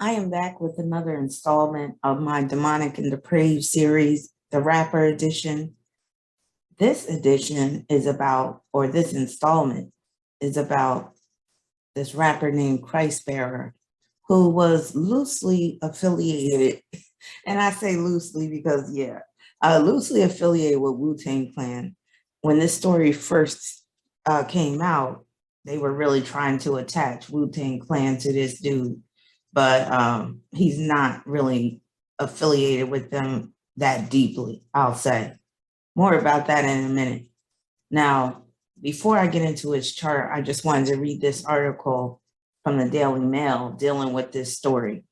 I am back with another installment of my Demonic and Depraved series, the Rapper Edition. This edition is about, or this installment is about this rapper named Christ Bearer, who was loosely affiliated, and I say loosely because, loosely affiliated with Wu-Tang Clan. When this story first came out, they were really trying to attach Wu-Tang Clan to this dude, but he's not really affiliated with them that deeply, I'll say. More about that in a minute. Now, before I get into his chart, I just wanted to read this article from the Daily Mail dealing with this story.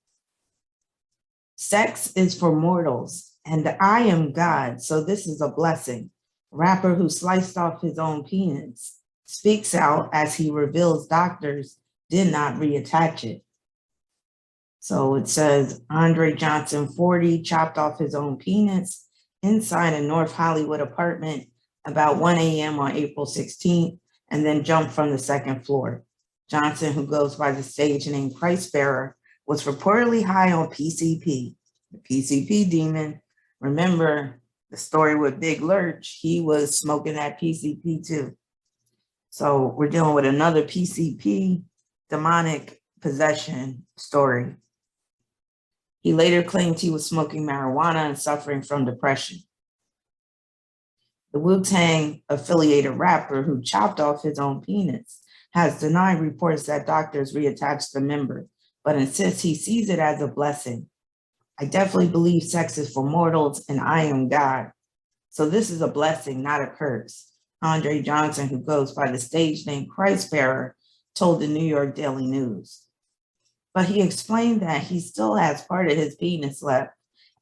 Sex is for mortals, and I am God, so this is a blessing. Rapper who sliced off his own penis speaks out as he reveals doctors did not reattach it. So it says Andre Johnson, 40, chopped off his own penis inside a North Hollywood apartment about 1 a.m. on April 16th, and then jumped from the second floor. Johnson, who goes by the stage name Christ Bearer, was reportedly high on PCP, the PCP demon. Remember the story with Big Lurch, he was smoking that PCP too. So we're dealing with another PCP demonic possession story. He later claimed he was smoking marijuana and suffering from depression. The Wu-Tang affiliated rapper who chopped off his own penis has denied reports that doctors reattached the member, but insists he sees it as a blessing. I definitely believe sex is for mortals and I am God. So this is a blessing, not a curse. Andre Johnson, who goes by the stage name Christ Bearer, told the New York Daily News. But he explained that he still has part of his penis left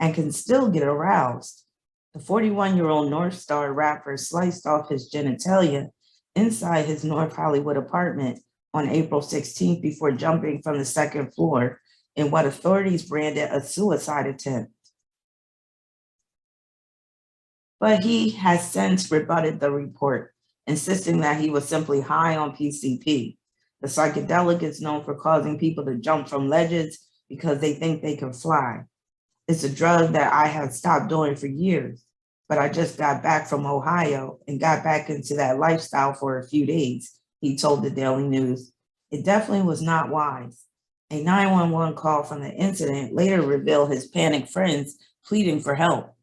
and can still get aroused. The 41-year-old North Star rapper sliced off his genitalia inside his North Hollywood apartment on April 16th before jumping from the second floor in what authorities branded a suicide attempt. But he has since rebutted the report, insisting that he was simply high on PCP. The psychedelic is known for causing people to jump from ledges because they think they can fly. It's a drug that I have stopped doing for years, but I just got back from Ohio and got back into that lifestyle for a few days, he told the Daily News. It definitely was not wise. A 911 call from the incident later revealed his panicked friends pleading for help.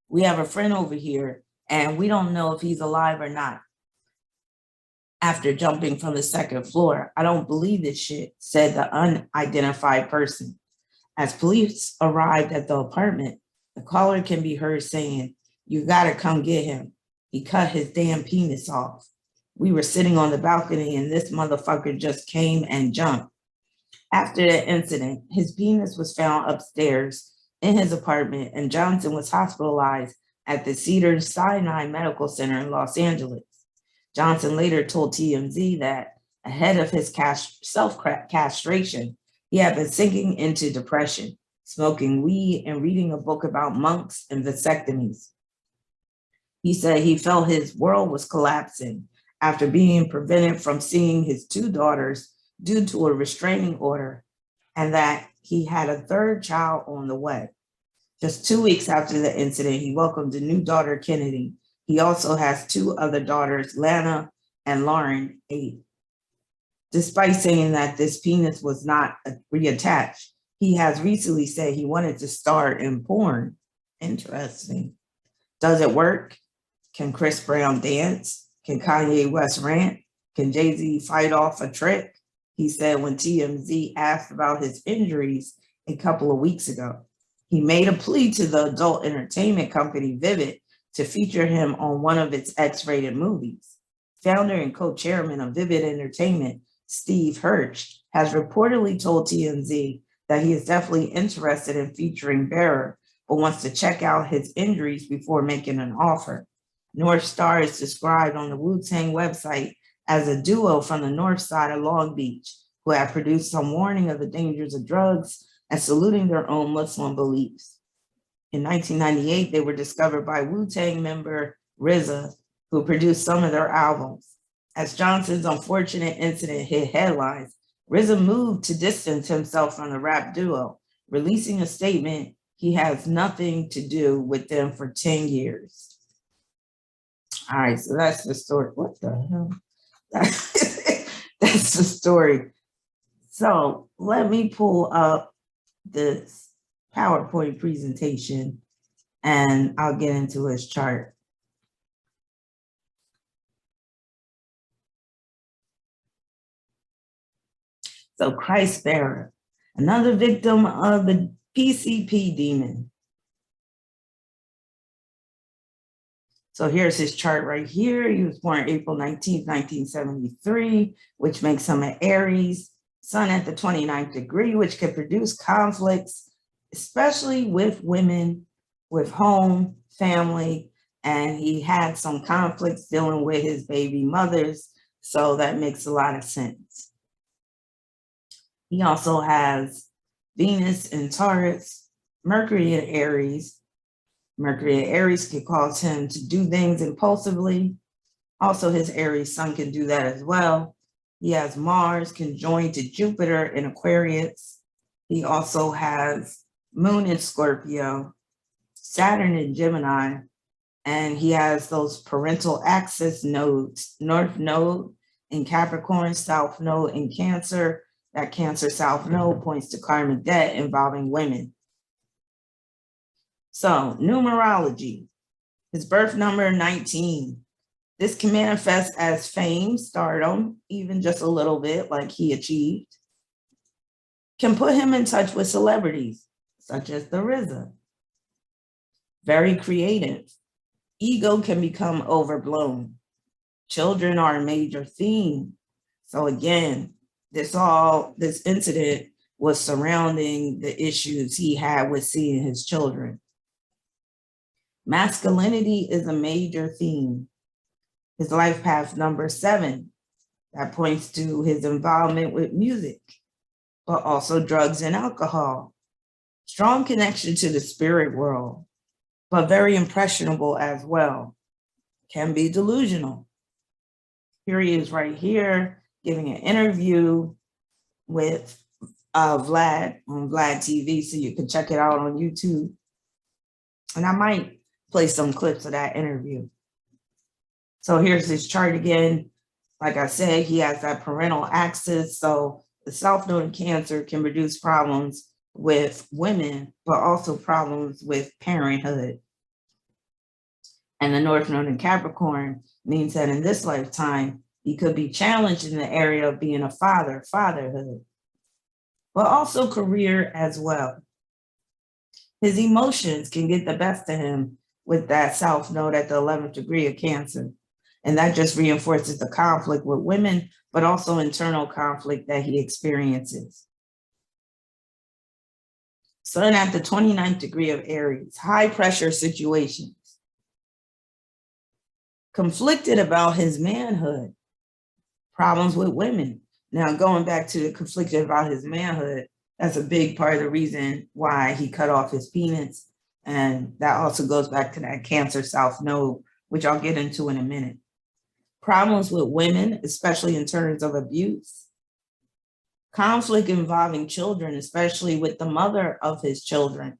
We have a friend over here, and we don't know if he's alive or not. After jumping from the second floor, I don't believe this shit, said the unidentified person. As police arrived at the apartment, the caller can be heard saying, "You gotta come get him. He cut his damn penis off. We were sitting on the balcony and this motherfucker just came and jumped." After the incident, his penis was found upstairs in his apartment and Johnson was hospitalized at the Cedars-Sinai Medical Center in Los Angeles. Johnson later told TMZ that ahead of his self-castration, he had been sinking into depression, smoking weed and reading a book about monks and vasectomies. He said he felt his world was collapsing after being prevented from seeing his two daughters due to a restraining order, and that he had a third child on the way. Just 2 weeks after the incident, he welcomed a new daughter, Kennedy. He also has two other daughters, Lana and Lauren, 8. Despite saying that this penis was not reattached, he has recently said he wanted to star in porn. Interesting. Does it work? Can Chris Brown dance? Can Kanye West rant? Can Jay-Z fight off a trick? He said when TMZ asked about his injuries a couple of weeks ago. He made a plea to the adult entertainment company Vivid to feature him on one of its X-rated movies. Founder and co-chairman of Vivid Entertainment, Steve Hirsch, has reportedly told TMZ that he is definitely interested in featuring Bearer, but wants to check out his injuries before making an offer. North Star is described on the Wu-Tang website as a duo from the north side of Long Beach, who have produced some warning of the dangers of drugs and saluting their own Muslim beliefs. In 1998, they were discovered by Wu-Tang member RZA, who produced some of their albums. As Johnson's unfortunate incident hit headlines, RZA moved to distance himself from the rap duo, releasing a statement he has nothing to do with them for 10 years. All right, so that's the story. What the hell? That's the story. So let me pull up this PowerPoint presentation and I'll get into his chart. So Christ bearer, another victim of the PCP demon. So here's his chart right here. He was born April 19th, 1973, which makes him an Aries. Sun at the 29th degree, which can produce conflicts, especially with women, with home, family, and he had some conflicts dealing with his baby mothers, so that makes a lot of sense. He also has Venus in Taurus, Mercury in Aries. Mercury in Aries can cause him to do things impulsively. Also, his Aries sun can do that as well. He has Mars conjoined to Jupiter in Aquarius. He also has Moon in Scorpio, Saturn in Gemini, and he has those parental axis nodes, North Node in Capricorn, South Node in Cancer. That Cancer South Node points to karmic debt involving women. So, numerology, his birth number 19. This can manifest as fame, stardom, even just a little bit like he achieved. Can put him in touch with celebrities, such as the RZA. Very creative. Ego can become overblown. Children are a major theme. So again, this incident was surrounding the issues he had with seeing his children. Masculinity is a major theme. His life path number 7, that points to his involvement with music, but also drugs and alcohol. Strong connection to the spirit world, but very impressionable as well. Can be delusional. Here he is right here giving an interview with Vlad on Vlad TV, so you can check it out on YouTube. And I might play some clips of that interview. So here's his chart again. Like I said, he has that parental axis. So the South Node in Cancer can produce problems with women, but also problems with parenthood. And the North Node in Capricorn means that in this lifetime, he could be challenged in the area of being a father, fatherhood, but also career as well. His emotions can get the best of him with that South Node at the 11th degree of Cancer. And that just reinforces the conflict with women, but also internal conflict that he experiences. Sun at the 29th degree of Aries, high pressure situations. Conflicted about his manhood, problems with women. Now, going back to the conflicted about his manhood, that's a big part of the reason why he cut off his penis. And that also goes back to that Cancer South Node, which I'll get into in a minute. Problems with women, especially in terms of abuse. Conflict involving children, especially with the mother of his children.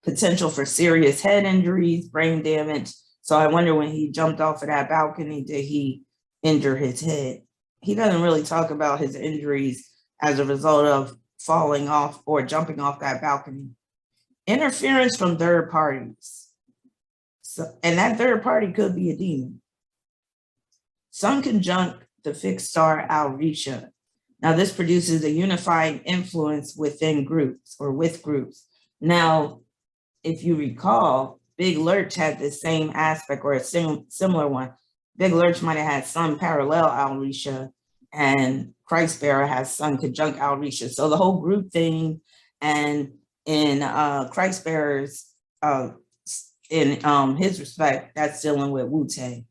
Potential for serious head injuries, brain damage. So I wonder when he jumped off of that balcony, did he injure his head? He doesn't really talk about his injuries as a result of falling off or jumping off that balcony. Interference from third parties. So, and that third party could be a demon. Sun conjunct the fixed star Alrisha. Now this produces a unifying influence within groups or with groups. Now, if you recall, Big Lurch had the same aspect or a similar one. Big Lurch might have had Sun parallel Alrisha, and Christ Bearer has Sun conjunct Alrisha. So the whole group thing, and in Christ Bearer's, in his respect, that's dealing with Wu-Tang.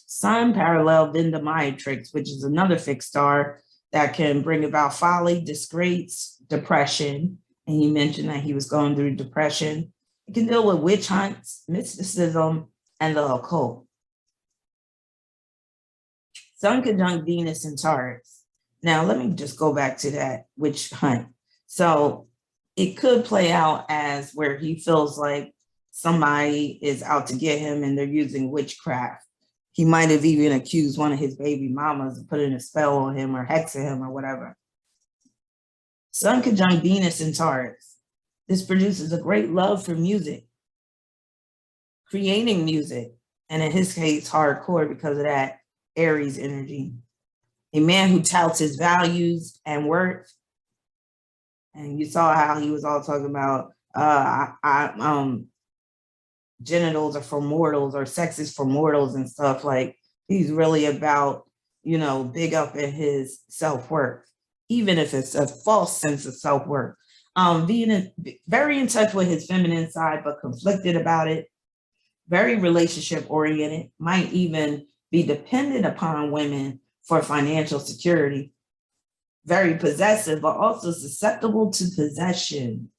Sun parallel Vendamatrix, which is another fixed star that can bring about folly, disgrace, depression. And he mentioned that he was going through depression. It can deal with witch hunts, mysticism, and the occult. Sun conjunct Venus in Taurus. Now, let me just go back to that witch hunt. So it could play out as where he feels like somebody is out to get him and they're using witchcraft. He might have even accused one of his baby mamas of putting a spell on him or hexing him or whatever. Sun conjunct Venus in Taurus. This produces a great love for music, creating music, and in his case, hardcore because of that Aries energy. A man who touts his values and worth. And you saw how he was all talking about genitals are for mortals or sex is for mortals and stuff. Like he's really about, big up in his self-worth, even if it's a false sense of self-worth. Being very in touch with his feminine side, but conflicted about it. Very relationship oriented, might even be dependent upon women for financial security. Very possessive, but also susceptible to possession.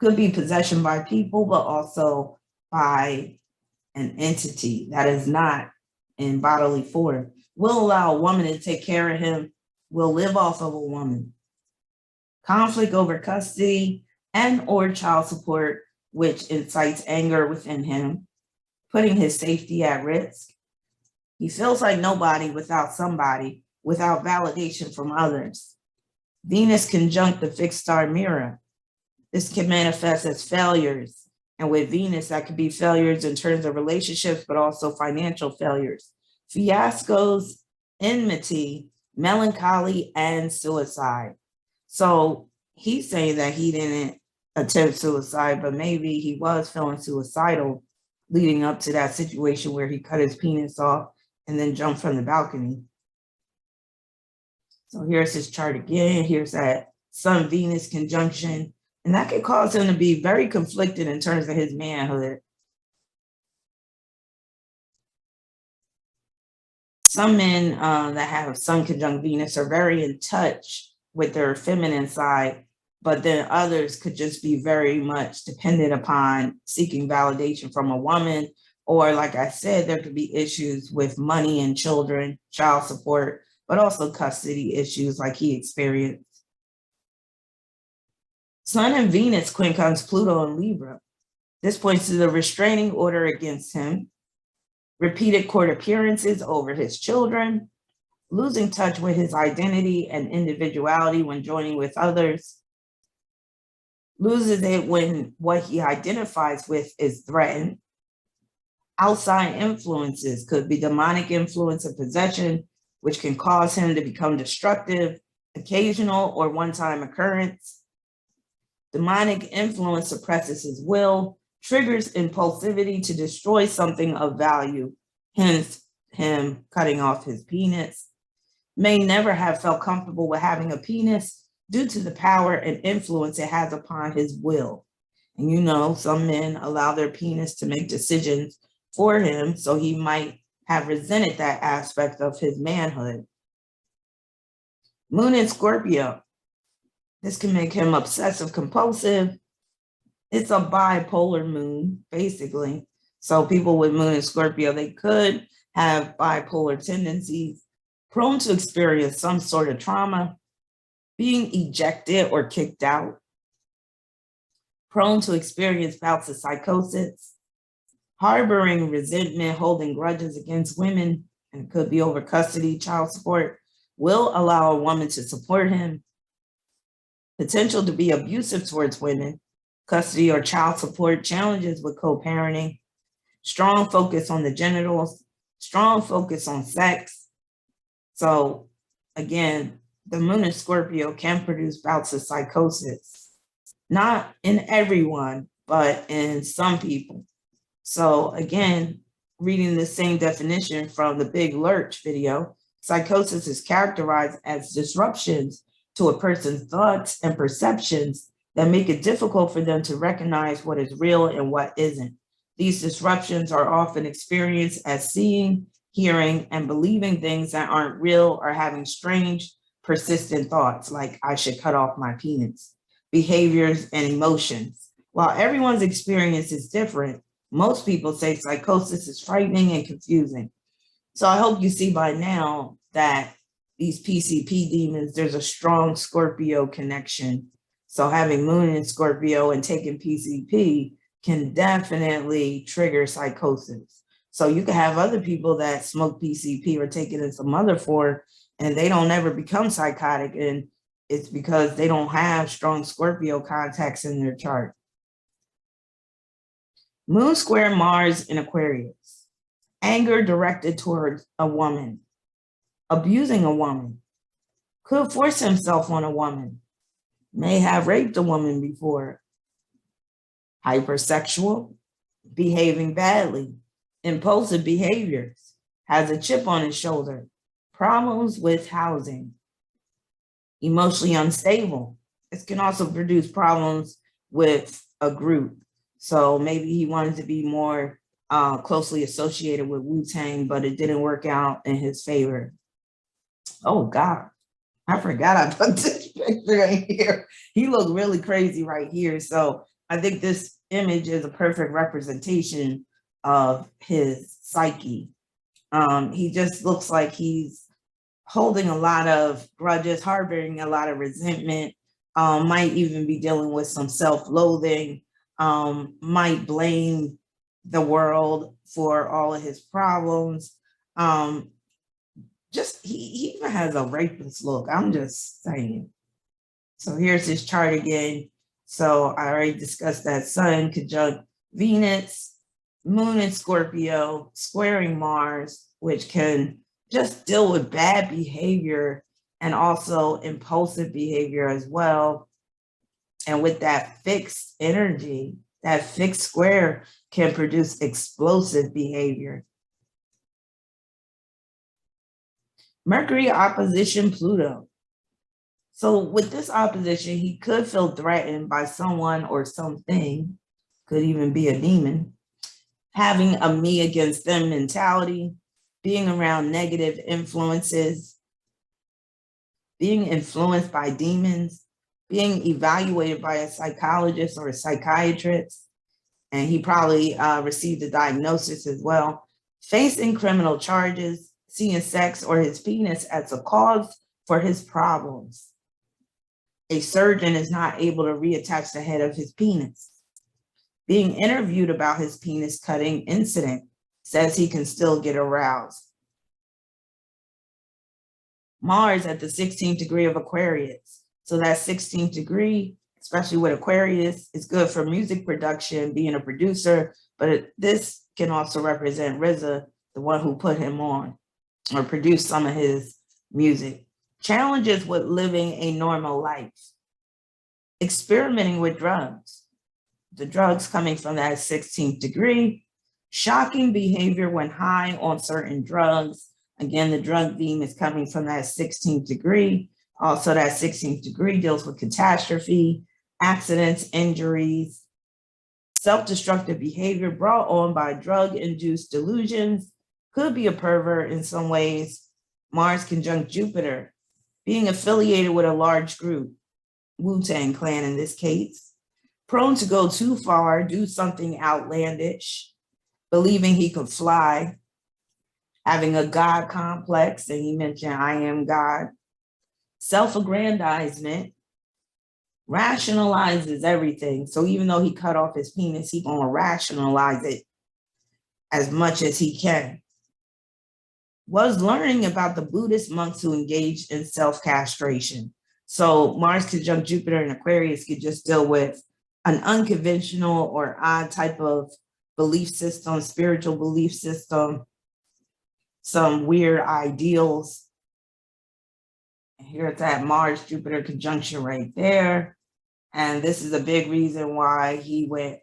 Could be possession by people, but also by an entity that is not in bodily form. Will allow a woman to take care of him, will live off of a woman. Conflict over custody and or child support, which incites anger within him, putting his safety at risk. He feels like nobody without somebody, without validation from others. Venus conjunct the fixed star mirror. This can manifest as failures. And with Venus, that could be failures in terms of relationships, but also financial failures, fiascos, enmity, melancholy, and suicide. So he's saying that he didn't attempt suicide, but maybe he was feeling suicidal leading up to that situation where he cut his penis off and then jumped from the balcony. So here's his chart again. Here's that Sun-Venus conjunction. And that could cause him to be very conflicted in terms of his manhood. Some men that have Sun conjunct Venus are very in touch with their feminine side, but then others could just be very much dependent upon seeking validation from a woman. Or like I said, there could be issues with money and children, child support, but also custody issues like he experienced. Sun and Venus quincunx Pluto in Libra. This points to the restraining order against him, repeated court appearances over his children, losing touch with his identity and individuality when joining with others, loses it when what he identifies with is threatened. Outside influences could be demonic influence of possession, which can cause him to become destructive, occasional or one-time occurrence. Demonic influence suppresses his will, triggers impulsivity to destroy something of value, hence him cutting off his penis. May never have felt comfortable with having a penis due to the power and influence it has upon his will. And some men allow their penis to make decisions for him, so he might have resented that aspect of his manhood. Moon in Scorpio. This can make him obsessive compulsive. It's a bipolar moon, basically. So people with Moon in Scorpio, they could have bipolar tendencies, prone to experience some sort of trauma, being ejected or kicked out, prone to experience bouts of psychosis, harboring resentment, holding grudges against women, and it could be over custody, child support, will allow a woman to support him, potential to be abusive towards women, custody or child support, challenges with co-parenting, strong focus on the genitals, strong focus on sex. So again, the Moon in Scorpio can produce bouts of psychosis, not in everyone, but in some people. So again, reading the same definition from the Big Lurch video, psychosis is characterized as disruptions to a person's thoughts and perceptions that make it difficult for them to recognize what is real and what isn't. These disruptions are often experienced as seeing, hearing, and believing things that aren't real or having strange, persistent thoughts like I should cut off my penis, behaviors, and emotions. While everyone's experience is different, most people say psychosis is frightening and confusing. So I hope you see by now that these PCP demons, there's a strong Scorpio connection. So having Moon in Scorpio and taking PCP can definitely trigger psychosis. So you can have other people that smoke PCP or take it in some other form, and they don't ever become psychotic. And it's because they don't have strong Scorpio contacts in their chart. Moon square Mars in Aquarius. Anger directed towards a woman. Abusing a woman. Could force himself on a woman. May have raped a woman before. Hypersexual. Behaving badly. Impulsive behaviors. Has a chip on his shoulder. Problems with housing. Emotionally unstable. This can also produce problems with a group. So maybe he wanted to be more closely associated with Wu-Tang, but it didn't work out in his favor. Oh God, I forgot I put this picture right here. He looked really crazy right here. So I think this image is a perfect representation of his psyche. He just looks like he's holding a lot of grudges, harboring a lot of resentment, might even be dealing with some self-loathing, might blame the world for all of his problems. He even has a rapist look. I'm just saying. So here's his chart again. So I already discussed that Sun conjunct Venus, Moon in Scorpio, squaring Mars, which can just deal with bad behavior and also impulsive behavior as well. And with that fixed energy, that fixed square can produce explosive behavior. Mercury opposition Pluto. So with this opposition, he could feel threatened by someone or something, could even be a demon, having a me against them mentality, being around negative influences, being influenced by demons, being evaluated by a psychologist or a psychiatrist, and he probably received a diagnosis as well, facing criminal charges, seeing sex or his penis as a cause for his problems. A surgeon is not able to reattach the head of his penis. Being interviewed about his penis cutting incident, says he can still get aroused. Mars at the 16th degree of Aquarius. So that 16th degree, especially with Aquarius, is good for music production, being a producer, but this can also represent RZA, the one who put him on or produced some of his music. Challenges with living a normal life. Experimenting with drugs. The drugs coming from that 16th degree. Shocking behavior when high on certain drugs. Again, the drug theme is coming from that 16th degree. Also, that 16th degree deals with catastrophe, accidents, injuries, self-destructive behavior brought on by drug-induced delusions. Could be a pervert in some ways. Mars conjunct Jupiter. Being affiliated with a large group, Wu-Tang Clan in this case. Prone to go too far, do something outlandish, believing he could fly, having a God complex, and he mentioned I am God. Self-aggrandizement, rationalizes everything. So even though he cut off his penis, he's gonna rationalize it as much as he can. Was learning about the Buddhist monks who engaged in self-castration. So Mars conjunct Jupiter in Aquarius could just deal with an unconventional or odd type of belief system, spiritual belief system, some weird ideals. And here's that Mars-Jupiter conjunction right there. And this is a big reason why he went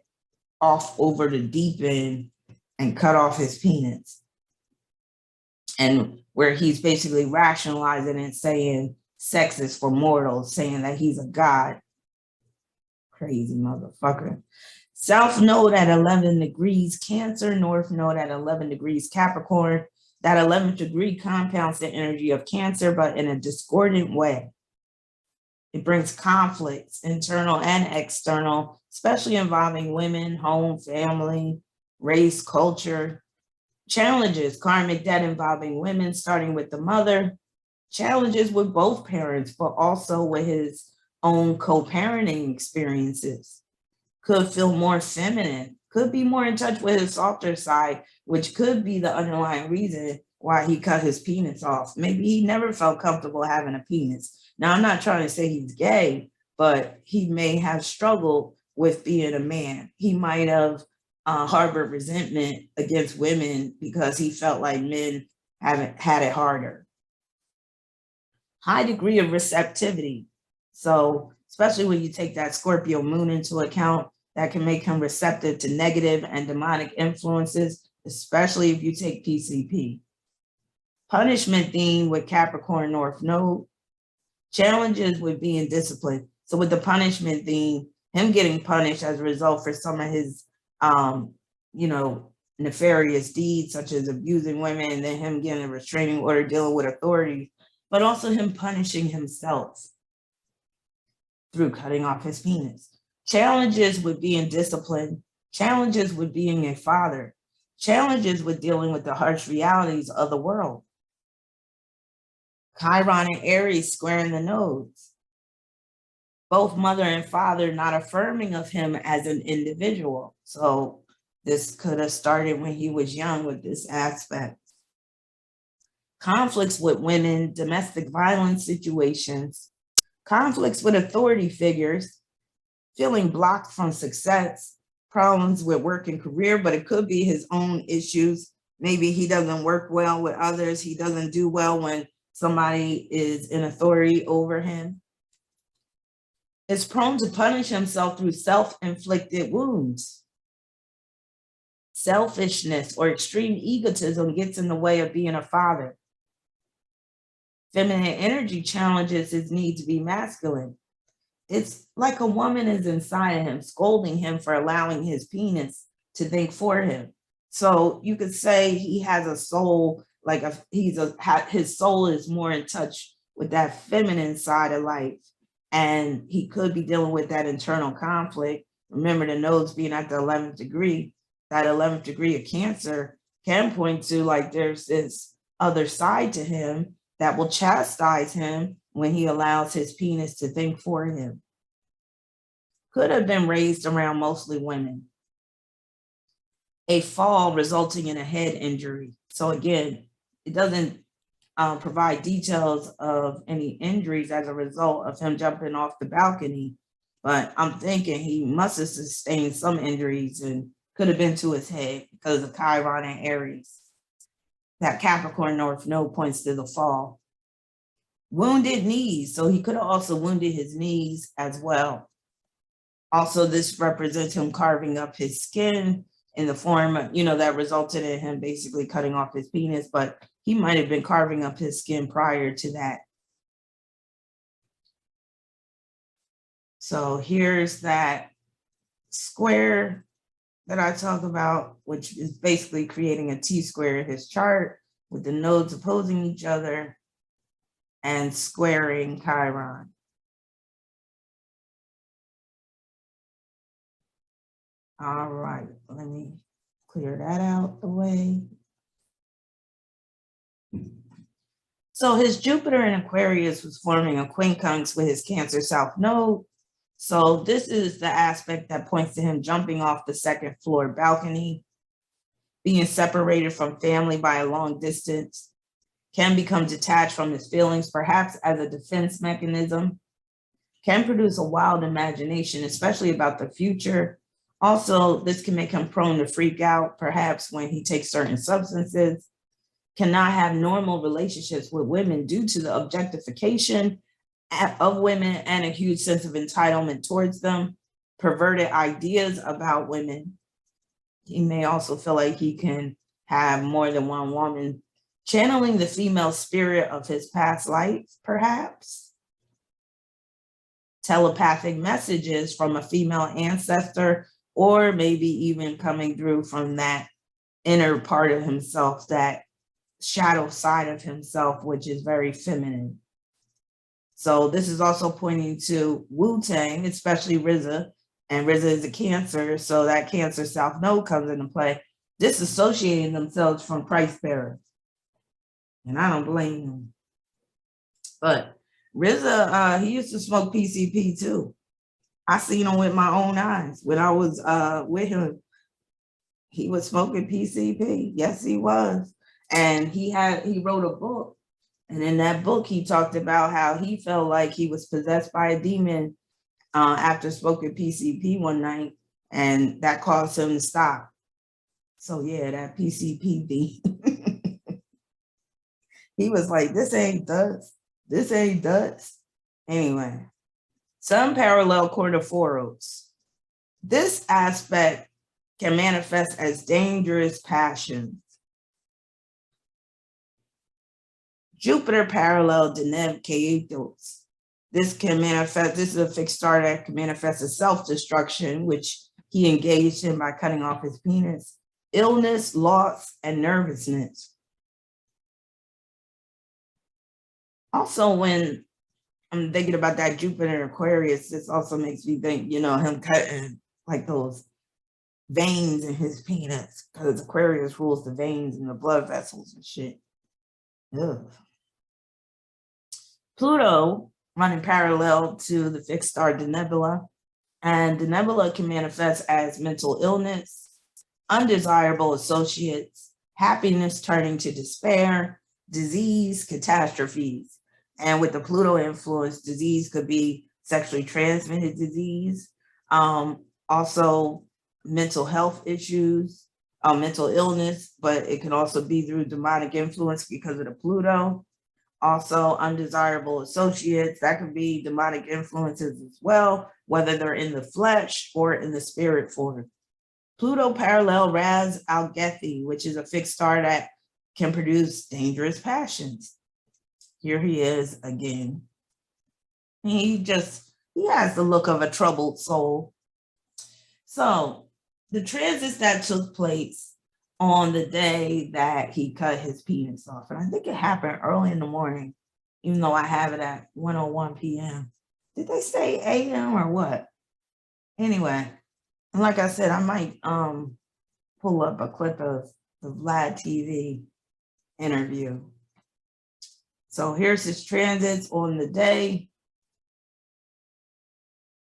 off over the deep end and cut off his penis. And where he's basically rationalizing and saying sex is for mortals, saying that he's a god. Crazy motherfucker. South node at 11 degrees Cancer, north node at 11 degrees Capricorn. That 11th degree compounds the energy of Cancer, but in a discordant way. It brings conflicts, internal and external, especially involving women, home, family, race, culture. Challenges, karmic debt involving women, starting with the mother, Challenges with both parents, but also with his own co-parenting experiences. Could feel more feminine, could be more in touch with his softer side, which could be the underlying reason why he cut his penis off. Maybe he never felt comfortable having a penis. Now, I'm not trying to say he's gay, but he may have struggled with being a man. He might have harbored resentment against women because he felt like men haven't had it harder. High degree of receptivity. So especially when you take that Scorpio moon into account, that can make him receptive to negative and demonic influences, especially if you take PCP. Punishment theme with Capricorn North Node. Challenges with being disciplined. So with the punishment theme, him getting punished as a result for some of his, nefarious deeds, such as abusing women, and then him getting a restraining order, dealing with authorities, but also him punishing himself through cutting off his penis. Challenges with being disciplined, challenges with being a father, challenges with dealing with the harsh realities of the world. Chiron and Aries squaring the nodes. Both mother and father not affirming of him as an individual. So this could have started when he was young with this aspect. Conflicts with women, domestic violence situations, conflicts with authority figures, feeling blocked from success, problems with work and career, but it could be his own issues. Maybe he doesn't work well with others. He doesn't do well when somebody is in authority over him. Is prone to punish himself through self-inflicted wounds. Selfishness or extreme egotism gets in the way of being a father. Feminine energy challenges his need to be masculine. It's like a woman is inside of him, scolding him for allowing his penis to think for him. So you could say he has a soul, like his soul is more in touch with that feminine side of life. And he could be dealing with that internal conflict. Remember, the nodes being at the 11th degree, that 11th degree of Cancer can point to like there's this other side to him that will chastise him when he allows his penis to think for him. Could have been raised around mostly women. A fall resulting in a head injury. So again, it doesn't provide details of any injuries as a result of him jumping off the balcony, but I'm thinking he must have sustained some injuries and could have been to his head because of Chiron and Aries. That Capricorn North Node points to the fall. Wounded knees, so he could have also wounded his knees as well. Also, this represents him carving up his skin in the form, that resulted in him basically cutting off his penis, but he might have been carving up his skin prior to that. So here's that square that I talk about, which is basically creating a T-square in his chart with the nodes opposing each other and squaring Chiron. All right, let me clear that out the way. So his Jupiter in Aquarius was forming a quincunx with his Cancer South Node. So this is the aspect that points to him jumping off the second floor balcony, being separated from family by a long distance, can become detached from his feelings, perhaps as a defense mechanism, can produce a wild imagination, especially about the future. Also, this can make him prone to freak out, perhaps when he takes certain substances, cannot have normal relationships with women due to the objectification of women and a huge sense of entitlement towards them, perverted ideas about women. He may also feel like he can have more than one woman, channeling the female spirit of his past life, perhaps. Telepathic messages from a female ancestor, or maybe even coming through from that inner part of himself, that shadow side of himself, which is very feminine. So this is also pointing to Wu-Tang, especially RZA, and RZA is a Cancer, so that Cancer South Node comes into play, disassociating themselves from Christ bearers. And I don't blame them. But RZA, he used to smoke PCP too. I seen him with my own eyes when I was with him. He was smoking PCP. Yes, he was. And he wrote a book. And in that book, he talked about how he felt like he was possessed by a demon after smoking PCP one night, and that caused him to stop. So yeah, that PCP thing. He was like, this ain't dust. This ain't dust. Anyway, some parallel corniforos. This aspect can manifest as dangerous passions. Jupiter parallel Depraved. This is a fixed star that can manifest as self-destruction, which he engaged in by cutting off his penis, illness, loss, and nervousness. Also, when I'm thinking about that Jupiter in Aquarius, this also makes me think, him cutting like those veins in his penis, because Aquarius rules the veins and the blood vessels and shit. Ugh. Pluto running parallel to the fixed star Nebula, and the nebula can manifest as mental illness, undesirable associates, happiness turning to despair, disease, catastrophes. And with the Pluto influence, disease could be sexually transmitted disease, also mental health issues, mental illness, but it can also be through demonic influence because of the Pluto. Also, undesirable associates, that could be demonic influences as well, whether they're in the flesh or in the spirit form. Pluto parallel Ras Algethi, which is a fixed star that can produce dangerous passions. Here he is again. He has the look of a troubled soul. So the transits that took place on the day that he cut his penis off, and I think it happened early in the morning, even though I have it at 1:01 p.m. Did they say a.m. or what? Anyway, and like I said, I might pull up a clip of the Vlad TV interview. So here's his transits on the day.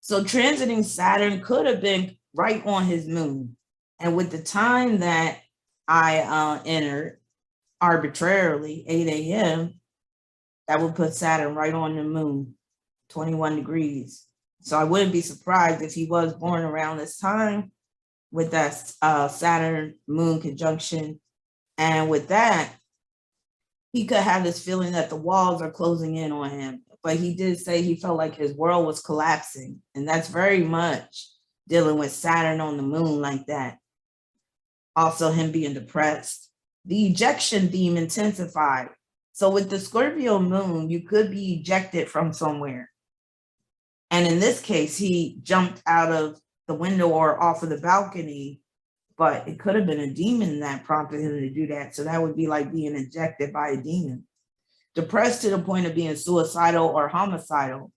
So transiting Saturn could have been right on his moon. And with the time that I entered arbitrarily, 8 a.m., that would put Saturn right on the moon, 21 degrees. So I wouldn't be surprised if he was born around this time with that Saturn moon conjunction. And with that, he could have this feeling that the walls are closing in on him. But he did say he felt like his world was collapsing. And that's very much dealing with Saturn on the moon like that. Also him being depressed. The ejection theme intensified. So with the Scorpio moon, you could be ejected from somewhere. And in this case, he jumped out of the window or off of the balcony, but it could have been a demon that prompted him to do that. So that would be like being ejected by a demon. Depressed to the point of being suicidal or homicidal.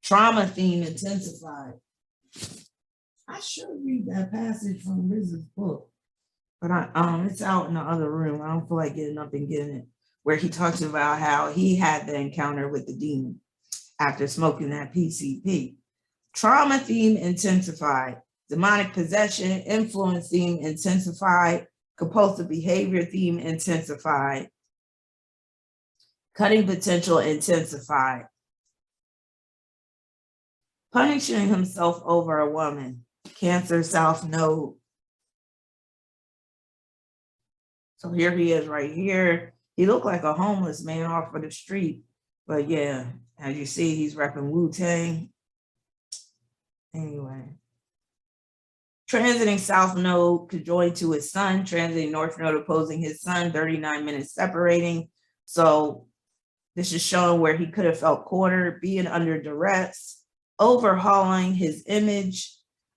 Trauma theme intensified. I should read that passage from RZA's book, but it's out in the other room. I don't feel like getting up and getting it, where he talks about how he had the encounter with the demon after smoking that PCP. Trauma theme intensified. Demonic possession, influence theme intensified. Compulsive behavior theme intensified. Cutting potential intensified. Punishing himself over a woman. Cancer South Node. So here he is right here. He looked like a homeless man off of the street. But yeah, as you see, he's repping Wu-Tang. Anyway. Transiting South Node conjoined to his sun. Transiting North Node opposing his sun. 39 minutes separating. So this is showing where he could have felt cornered, being under duress, overhauling his image.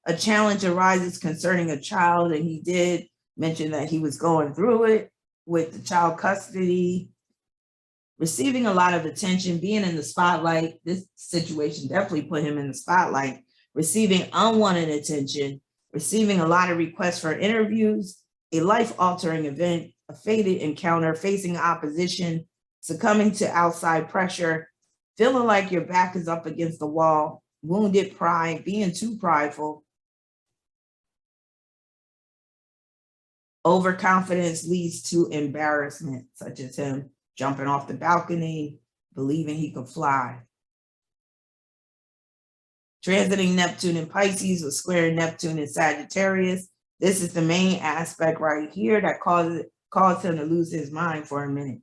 A challenge arises concerning a child, and he did mention that he was going through it with the child custody, receiving a lot of attention, being in the spotlight. This situation definitely put him in the spotlight, receiving unwanted attention, receiving a lot of requests for interviews, a life-altering event, a fated encounter, facing opposition, succumbing to outside pressure, feeling like your back is up against the wall, wounded pride, being too prideful. Overconfidence leads to embarrassment, such as him jumping off the balcony, believing he could fly. Transiting Neptune in Pisces or squaring Neptune in Sagittarius. This is the main aspect right here that caused him to lose his mind for a minute.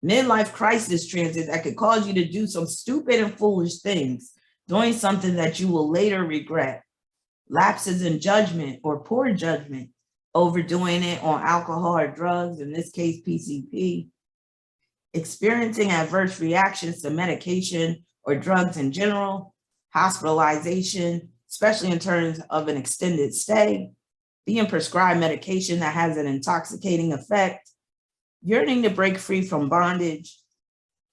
Midlife crisis transit that could cause you to do some stupid and foolish things, doing something that you will later regret. Lapses in judgment or poor judgment, overdoing it on alcohol or drugs, in this case, PCP. Experiencing adverse reactions to medication or drugs in general. Hospitalization, especially in terms of an extended stay. Being prescribed medication that has an intoxicating effect. Yearning to break free from bondage,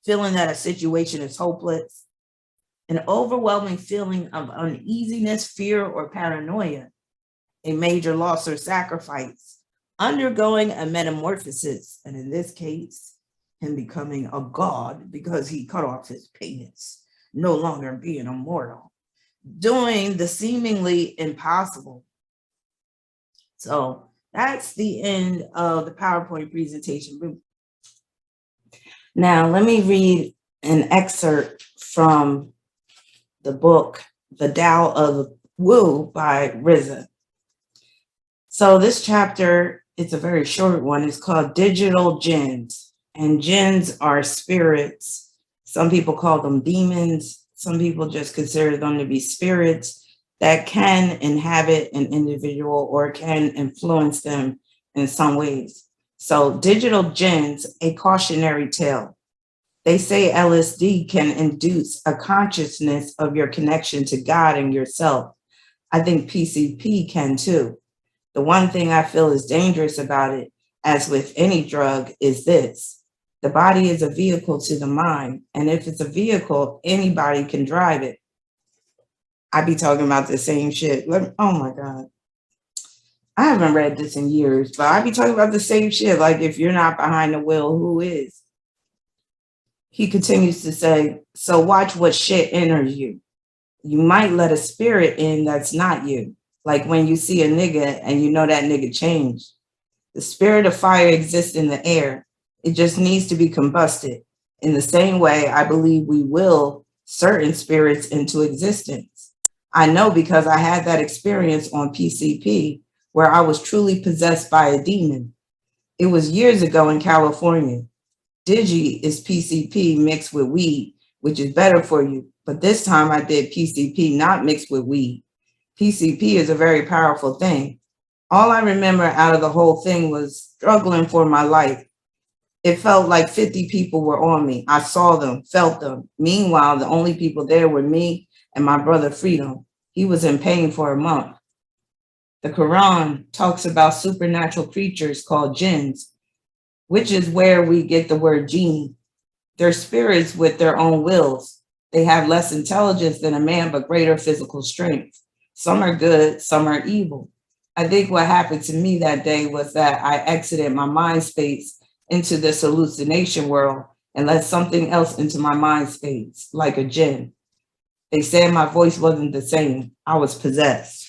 feeling that a situation is hopeless, an overwhelming feeling of uneasiness, fear, or paranoia, a major loss or sacrifice, undergoing a metamorphosis, and in this case, him becoming a god because he cut off his penis, no longer being a mortal, doing the seemingly impossible. So that's the end of the PowerPoint presentation. Now, let me read an excerpt from the book, The Tao of Wu by Riza. So this chapter, it's a very short one. It's called Digital Jinns. And jinns are spirits. Some people call them demons. Some people just consider them to be spirits that can inhabit an individual or can influence them in some ways. So digital jinns, a cautionary tale. They say LSD can induce a consciousness of your connection to God and yourself. I think PCP can too. The one thing I feel is dangerous about it, as with any drug, is this. The body is a vehicle to the mind. And if it's a vehicle, anybody can drive it. I be talking about the same shit. Oh my God. I haven't read this in years, but I be talking about the same shit. Like, if you're not behind the wheel, who is? He continues to say, so watch what shit enters you. You might let a spirit in that's not you. Like when you see a nigga and you know that nigga changed. The spirit of fire exists in the air. It just needs to be combusted. In the same way, I believe we will certain spirits into existence. I know because I had that experience on PCP where I was truly possessed by a demon. It was years ago in California. Digi is PCP mixed with weed, which is better for you. But this time I did PCP not mixed with weed. PCP is a very powerful thing. All I remember out of the whole thing was struggling for my life. It felt like 50 people were on me. I saw them, felt them. Meanwhile, the only people there were me and my brother Freedom. He was in pain for a month. The Quran talks about supernatural creatures called jinns, which is where we get the word jinn. They're spirits with their own wills. They have less intelligence than a man, but greater physical strength. Some are good, some are evil. I think what happened to me that day was that I exited my mind space into this hallucination world and let something else into my mind space, like a jinn. They said my voice wasn't the same. I was possessed.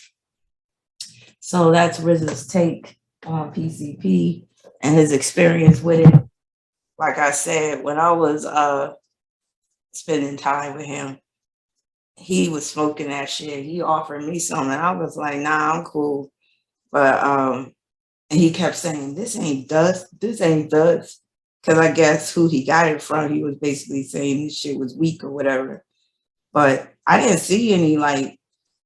So that's Riz's take on PCP and his experience with it. Like I said, when I was spending time with him, he was smoking that shit. He offered me something. I was like, nah, I'm cool. But and he kept saying, this ain't dust, this ain't dust. Because I guess who he got it from, he was basically saying his shit was weak or whatever. But I didn't see any like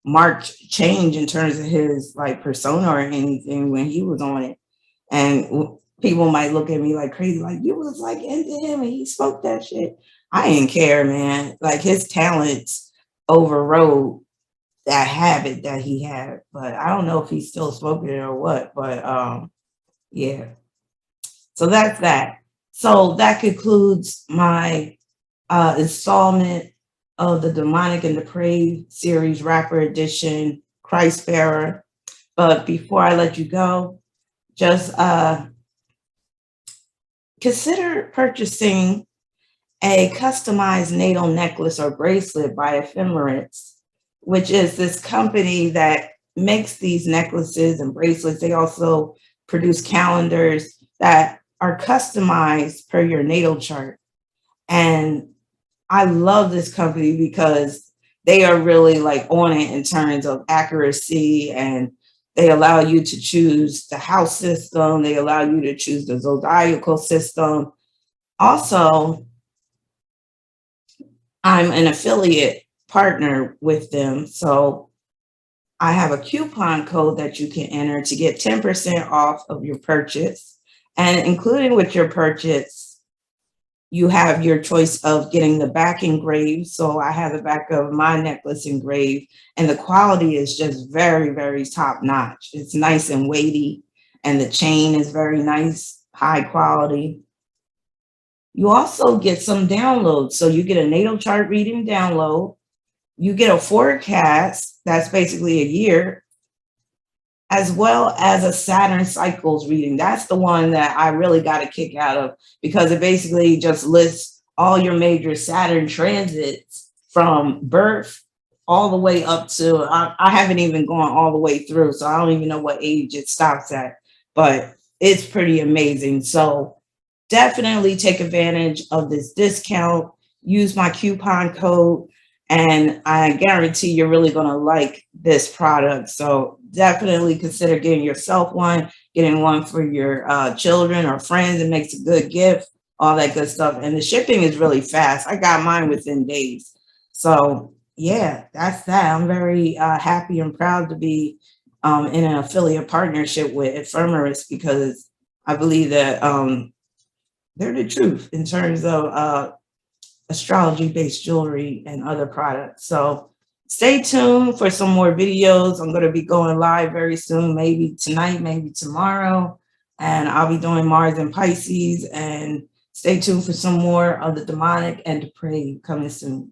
marked change in terms of his like persona or anything when he was on it. And people might look at me like crazy, like you was like into him and he spoke that shit. I didn't care, man. Like his talents overrode that habit that he had. But I don't know if he's still smoking it or what. But yeah. So that's that. So that concludes my installment of the Demonic and Depraved series, Rapper Edition, Christ Bearer. But before I let you go, just consider purchasing a customized natal necklace or bracelet by Ephemeris, which is this company that makes these necklaces and bracelets. They also produce calendars that are customized per your natal chart. And I love this company because they are really like on it in terms of accuracy, and they allow you to choose the house system. They allow you to choose the zodiacal system. Also, I'm an affiliate partner with them. So I have a coupon code that you can enter to get 10% off of your purchase. And including with your purchase, you have your choice of getting the back engraved. So I have the back of my necklace engraved, and the quality is just very, very top notch. It's nice and weighty, and the chain is very nice, high quality. You also get some downloads. So you get a natal chart reading download. You get a forecast, that's basically a year, as well as a Saturn cycles reading. That's the one that I really got a kick out of, because it basically just lists all your major Saturn transits from birth all the way up to, I haven't even gone all the way through, so I don't even know what age it stops at, but it's pretty amazing. So definitely take advantage of this discount. Use my coupon code, and I guarantee you're really going to like this product. So definitely consider getting yourself one, getting one for your children or friends. It makes a good gift, all that good stuff. And the shipping is really fast. I got mine within days. So yeah, that's that. I'm very happy and proud to be in an affiliate partnership with Ephemeris, because I believe that they're the truth in terms of astrology-based jewelry and other products. So stay tuned for some more videos. I'm going to be going live very soon, maybe tonight, maybe tomorrow. And I'll be doing Mars and Pisces. And stay tuned for some more of the demonic and depraved coming soon.